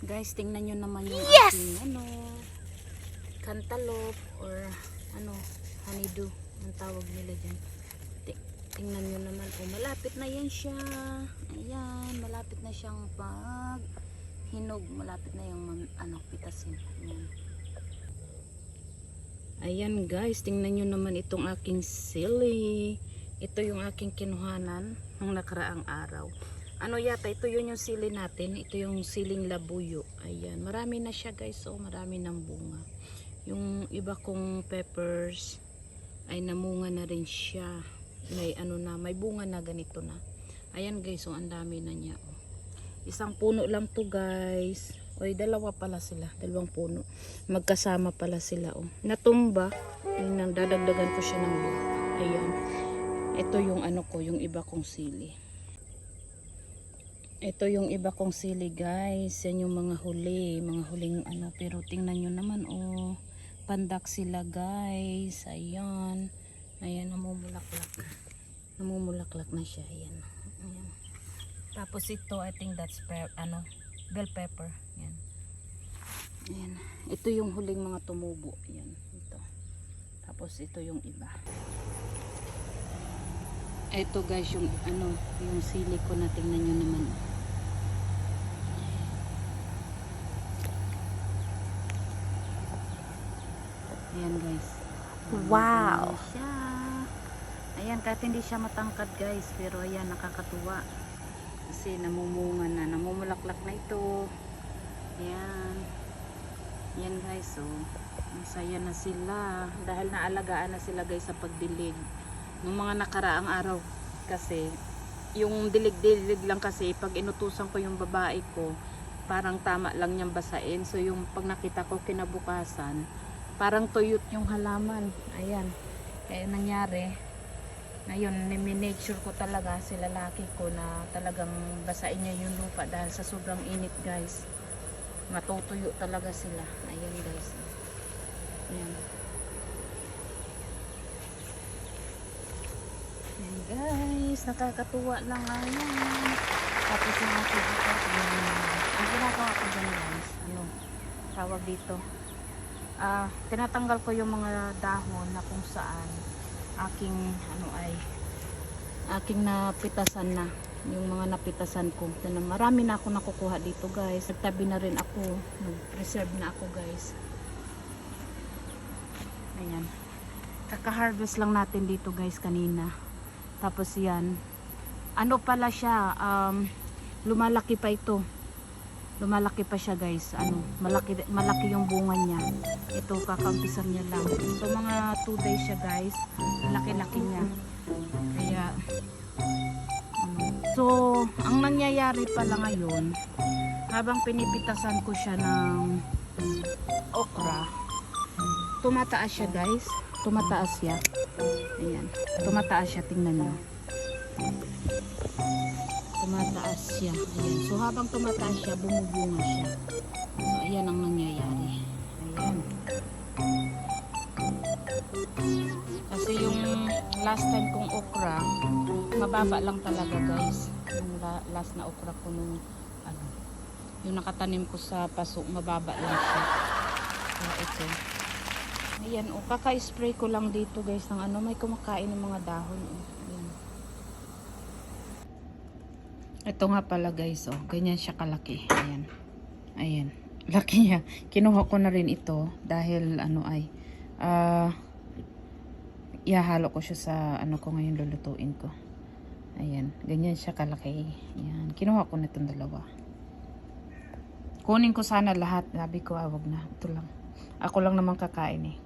Guys, tingnan nyo naman yung ating cantaloupe or honeydew ang tawag nila dyan. Tingnan nyo naman, malapit na yan siya. Ayan, malapit na siyang pag hinog, malapit na yung pitasin. Ayan guys, tingnan nyo naman itong aking sili. Ito yung aking kinuhanan ng nakaraang araw. Ito yun yung sili natin. Ito yung siling labuyo. Ayan, marami na siya guys. Marami ng bunga. Yung iba kong peppers ay namunga na rin siya. May bunga na ganito na. Ayan guys, ang dami na niya. Isang puno lang to guys. Dalawa pala sila. Dalawang puno. Magkasama pala sila. Natumba. Ayun, dadagdagan ko siya ng lupa. Ayan. Ito yung yung iba kong sili. Ito yung iba kong sili guys. Yan yung mga huling pero tingnan nyo naman pandak sila guys. Ayan. Ayan, namumulaklak na siya. Ayan. Ayan. Tapos ito, I think that's bell pepper. Ayan. Ayan. Ito yung huling mga tumubo. Ayan. Ito. Tapos ito yung iba. Ito guys yung yung sili ko na, tingnan nyo naman. Ayan guys. Wow. Ayan, kahit hindi siya matangkad guys, pero ayan, nakakatuwa. Kasi namumunga na, namumulaklak na ito. Ayan. Ayan guys, masaya na sila. Dahil naalagaan na sila guys sa pagdilig. Nung mga nakaraang araw kasi, yung dilig-dilig lang kasi, pag inutusan ko yung babae ko, parang tama lang niyang basain. So yung pag nakita ko kinabukasan, parang tuyot yung halaman. Ayan. Kaya nangyari, ngayon, minake sure ko talaga si lalaki ko na talagang basain niya yung lupa dahil sa sobrang init guys. Matutuyo talaga sila. Ayan guys. Ayan. Ayan guys, nakakatuwa lang ngayon. Tapos yung aking ang ginagawa ko dyan guys, tawag dito. Tinatanggal ko yung mga dahon na kung saan aking napitasan na, yung mga napitasan ko. Marami na ako nakukuha dito guys. Nagtabi na rin ako, nag-preserve na ako guys. Ayan, kaka-harvest lang natin dito guys kanina. Tapos yan, pala siya, lumalaki pa ito. Lumalaki pa siya guys. Malaki yung bunga niya. Ito kakampisan niya lang. So mga 2 days siya guys. Laki-laki niya. Kaya so ang nangyayari pala ngayon, habang pinipitasan ko siya ng okra, tumataas siya guys. Tumataas siya. Ayan. Tumataas siya, tingnan niyo. Tumataas siya. Ayan. So habang tumataas siya, bumubunga siya. So ayan ang nangyayari. Ayan. Kasi yung last time kong okra, mababa lang talaga guys. Yung last na okra ko nung yung nakatanim ko sa paso, mababa lang siya. So ito. Ayan, kaka-spray ko lang dito guys ng may kumakain ng mga dahon. Ayan. Ito nga pala guys, ganyan siya kalaki. Ayan. Ayan. Laki niya. Kinuha ko na rin ito dahil ihahalo ko siya sa ko ngayon lulutuin ko. Ayan, ganyan siya kalaki. Ayan, kinuha ko na itong dalawa. Kunin ko sana lahat, sabi ko wag na, ito lang. Ako lang naman kakain